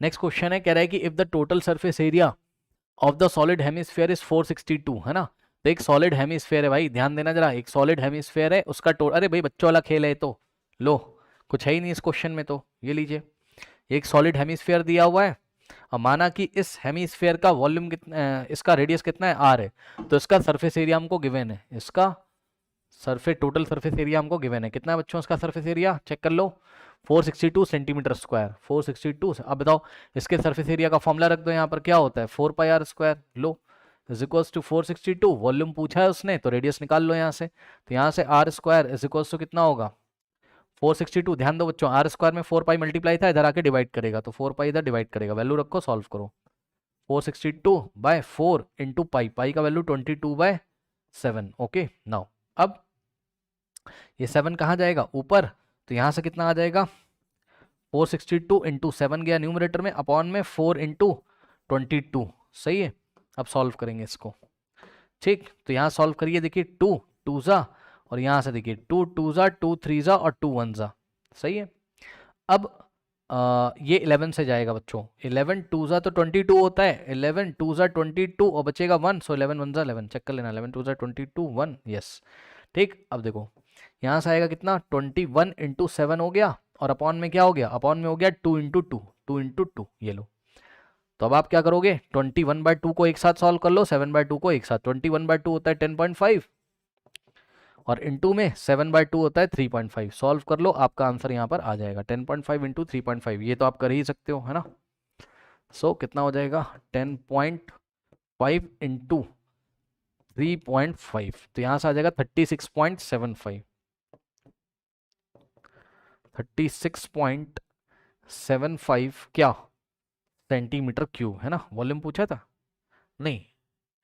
Next question है, कह रहा है कि if the total surface area of the solid hemisphere is 462, है ना। तो एक सॉलिड हेमिस्फेयर है भाई, ध्यान देना जरा, एक सॉलिड हेमिस्फेयर है, उसका अरे भाई बच्चों वाला खेल है तो, लो कुछ है ही नहीं इस क्वेश्चन में, तो ये लीजिए, एक सॉलिड हेमिस्फेयर दिया हुआ है और माना कि इस हेमिस्फेयर का वॉल्यूम कितना, इसका रेडियस कितना है, आर है, तो इसका सरफेस एरिया हमको गिवन है, इसका टोटल सरफेस एरिया हमको गिवन है, कितना है बच्चों इसका सरफेस एरिया, चेक कर लो, 462 सेंटीमीटर स्क्वायर, 462। अब बताओ इसके सरफेस एरिया का फॉर्मूला रख दो यहाँ पर, क्या होता है 4 पाई आर स्क्वायर, लो इज इक्वल्स टू 462, वॉल्यूम पूछा है उसने तो रेडियस निकाल लो यहाँ से, तो यहाँ से R square is equals to कितना होगा 462। ध्यान दो बच्चों, आर स्क्वायर में 4 पाई मल्टीप्लाई था, इधर आके डिवाइड करेगा, तो 4 पाई इधर डिवाइड करेगा, वैल्यू रखो सॉल्व करो, 462/4 इंटू पाई, पाई का वैल्यू 22/7। ओके नाउ अब ये 7 कहाँ जाएगा ऊपर, तो यहाँ से कितना आ जाएगा 462 इंटू 7 गया न्यूमरेटर में, अपॉन में 4 इंटू 22, सही है। अब सॉल्व करेंगे इसको, ठीक, तो यहाँ सॉल्व करिए, देखिए 2 2 जा, और यहाँ से देखिए 2 2 जा, 2 3 जा और 2 1 जा, सही है। अब ये 11 से जाएगा बच्चों, 11 2 जा तो 22 होता है, 11 2 जा 22 और बचेगा 1, सो 11 1 जा 11, चेक कर लेना, 11 2 जा 22 1, यस ठीक। अब देखो यहाँ से आएगा कितना 21 इंटू 7 हो गया, और अपॉन में क्या हो गया, अपॉन में हो गया 2 इंटू 2, 2 इंटू 2, ये लो। तो अब आप क्या करोगे, 21/2 को एक साथ सॉल्व कर लो, 7/2 को एक साथ, 21/2 होता है 10.5 और इंटू में 7/2 होता है 3.5, सॉल्व कर लो, आपका आंसर यहाँ पर आ जाएगा 10.5 इंटू 3.5, ये तो आप कर ही सकते हो, है ना। सो कितना हो जाएगा 10.5 इंटू 3.5, तो यहाँ से आ जाएगा 36.75, 36.75 क्या सेंटीमीटर क्यूब, है ना। वॉल्यूम पूछा था, नहीं, I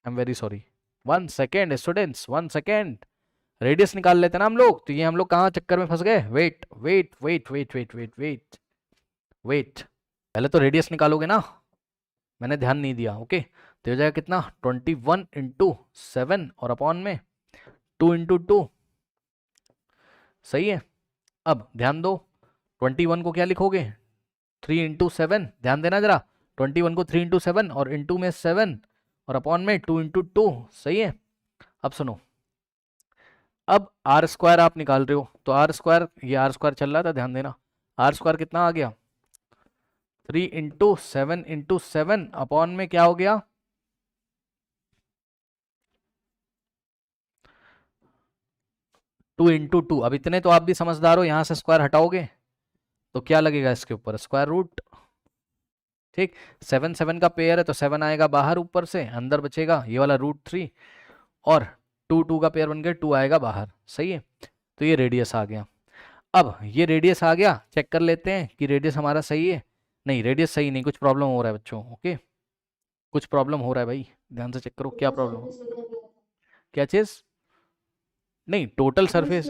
am very sorry, 1 second students, 1 second, radius निकाल लेते ना हम लोग, तो ये हम लोग कहाँ चक्कर में फंस गए, wait wait wait wait wait wait wait wait, पहले तो रेडियस निकालोगे ना, मैंने ध्यान नहीं दिया, ओके। तो हो जाएगा कितना 21 इंटू 7 और अपॉन में 2 इंटू 2, सही है। अब ध्यान दो 21 को क्या लिखोगे 3 इंटू 7, ध्यान देना जरा, 21 को 3 इंटू 7 और इंटू में 7 और अपॉन में 2 इंटू 2, सही है। अब सुनो, अब आर स्क्वायर आप निकाल रहे हो, तो आर स्क्वायर, ये आर स्क्वायर चल रहा था, ध्यान देना, आर स्क्वायर कितना आ गया 3 इंटू 7 इंटू 7 अपॉन में क्या हो गया 2 इंटू 2। अब इतने तो आप भी समझदार हो, यहां से स्क्वायर हटाओगे तो क्या लगेगा इसके ऊपर, स्क्वायर रूट, ठीक। 7 7 का पेयर है तो 7 आएगा बाहर, ऊपर से अंदर बचेगा ये वाला √3, और 2 2 का पेयर बन गया 2 आएगा बाहर, सही है। तो ये रेडियस आ गया। अब ये रेडियस आ गया, चेक कर लेते हैं कि रेडियस हमारा सही है, नहीं रेडियस सही नहीं, कुछ प्रॉब्लम हो रहा है बच्चों, ओके, कुछ प्रॉब्लम हो रहा है भाई, ध्यान से चेक करो क्या प्रॉब्लम, क्या चीज, नहीं टोटल सरफेस,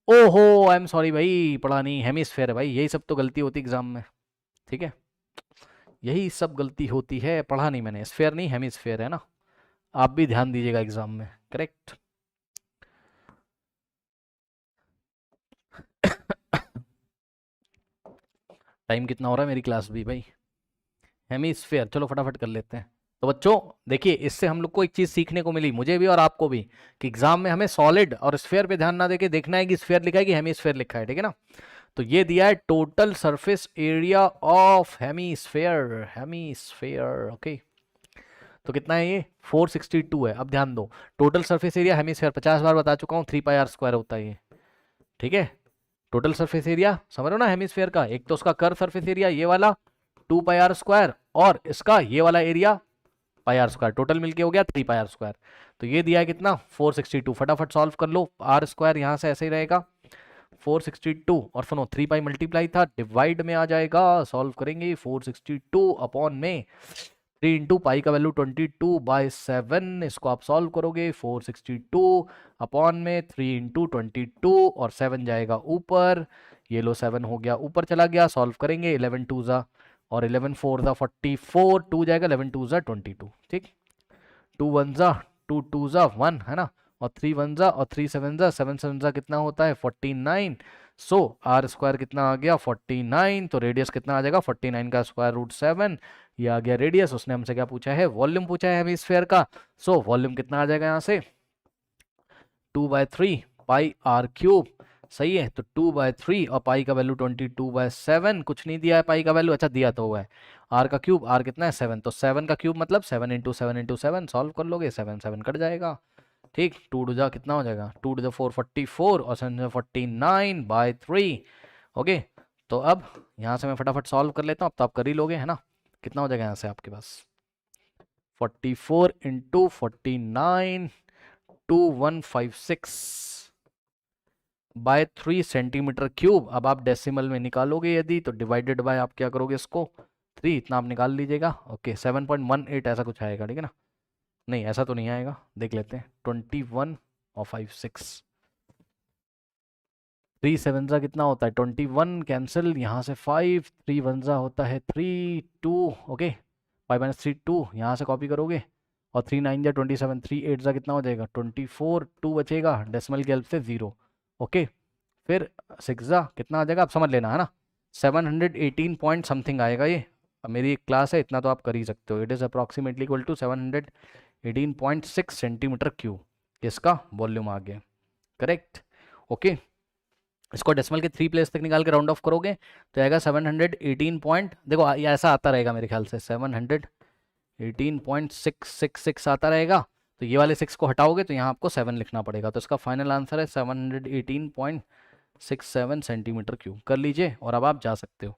ओहो आई एम सॉरी भाई, पढ़ा नहीं, हेमिस्फेयर है भाई, यही सब तो गलती होती एग्जाम में, ठीक है, यही सब गलती होती है, पढ़ा नहीं मैंने, स्फेयर नहीं हेमिस्फेयर है ना, आप भी ध्यान दीजिएगा एग्जाम में, करेक्ट। टाइम कितना हो रहा है, मेरी क्लास भी भाई, हेमिस्फेयर, चलो फटाफट कर लेते हैं। तो बच्चों देखिए, इससे हम लोग को एक चीज सीखने को मिली, मुझे भी और आपको भी, कि एग्जाम में हमें सॉलिड और स्फेयर पे ध्यान ना देके देखना है कि स्फेयर लिखा है कि हेमिस्फेयर लिखा है, ठीक है ना। तो ये दिया है total surface area of hemisphere, hemisphere, okay. तो कितना है ये 462 है। अब ध्यान दो, टोटल सरफेस एरिया हेमिस्फेयर 50 बार बता चुका हूँ, 3 पाई आर स्क्वायर होता है ये, ठीक है। टोटल सरफेस एरिया समझ रहे हो ना हेमिस्फेयर का, एक तो उसका कर्व सरफेस एरिया ये वाला 2 पाई आर स्क्वायर, और इसका ये वाला area pi R square, total मिलके हो गया 3 पाई आर स्क्वायर। तो ये दिया है कितना 462, फटाफट सॉल्व कर लो, आर स्क्वायर यहाँ से ऐसे ही रहेगा 462, और सुनो 3 पाई मल्टीप्लाई था, डिवाइड में आ जाएगा, सॉल्व करेंगे 462 अपॉन में 3 इंटू पाई का वैल्यू 22/7, इसको आप सॉल्व करोगे 462 अपॉन में 3 इंटू 22 और 7 जाएगा ऊपर, ये लो 7 हो गया ऊपर चला गया, सॉल्व करेंगे 11 2 जा और 11 4 जा 44, 2 जाएगा 11 2 जा 22, ठीक, 2 1 जा 2 2 जा 1, है ना, और 3 1 जा और 3 7 जा 7 7 जा कितना होता है 49, सो आर स्क्वायर कितना आ गया 49, तो रेडियस कितना आ जाएगा 49 का स्क्वायर रूट 7, ये आ गया रेडियस। उसने हमसे क्या पूछा है, वॉल्यूम पूछा है हेमिस्फेयर का। सो वॉल्यूम कितना आ जाएगा यहाँ से 2/3 पाई आर क्यूब, सही है। तो 2/3 और पाई का वैल्यू 22/7, कुछ नहीं दिया है पाई का वैल्यू, अच्छा दिया तो हुआ है। आर का क्यूब, आर कितना है 7, तो 7 का क्यूब मतलब 7 इंटू 7 इंटू 7, सॉल्व कर लोगे 7 7 कट जाएगा। ठीक, 2 टू जा कितना हो जाएगा, 2 टू जा 4 44 और 7 49/3। ओके, तो अब यहाँ से मैं फटाफट सॉल्व कर लेता हूँ, अब तो आप कर ही लोगे है ना। कितना हो जाएगा यहाँ से आपके पास 44 इंटू 49 2156/3 सेंटीमीटर क्यूब। अब आप डेसिमल में निकालोगे यदि, तो डिवाइडेड बाय आप क्या करोगे इसको 3, इतना आप निकाल लीजिएगा। ओके 7.18 ऐसा कुछ आएगा, ठीक है ना। नहीं ऐसा तो नहीं आएगा, देख लेते हैं 21 और 56, 3 7 ज़ा कितना होता है 21, कैंसिल यहाँ से 5, 3 1 ज़ा होता है 3 2, ओके 5 - 3 2, यहाँ से कॉपी करोगे और 3 9 ज़ा 27, 3 8 ज़ा कितना हो जाएगा 24, 2 बचेगा डेसिमल की हेल्प से 0। ओके फिर 6 ज़ा कितना आ जाएगा, आप समझ लेना है ना, 718 पॉइंट समथिंग आएगा ये। अब मेरी एक क्लास है, इतना तो आप कर ही सकते हो। It is approximately equal to 718.6 centimetre cube, इसका वॉल्यूम आ गया, करेक्ट। ओके इसको डेसिमल के 3 प्लेस तक निकाल के राउंड ऑफ करोगे तो आएगा 718 पॉइंट, देखो ये ऐसा आता रहेगा मेरे ख्याल से 718.666 आता रहेगा। तो ये वाले 6 को हटाओगे तो यहाँ आपको 7 लिखना पड़ेगा, तो इसका फाइनल आंसर है 718.67 सेंटीमीटर क्यूब। कर लीजिए और अब आप जा सकते हो।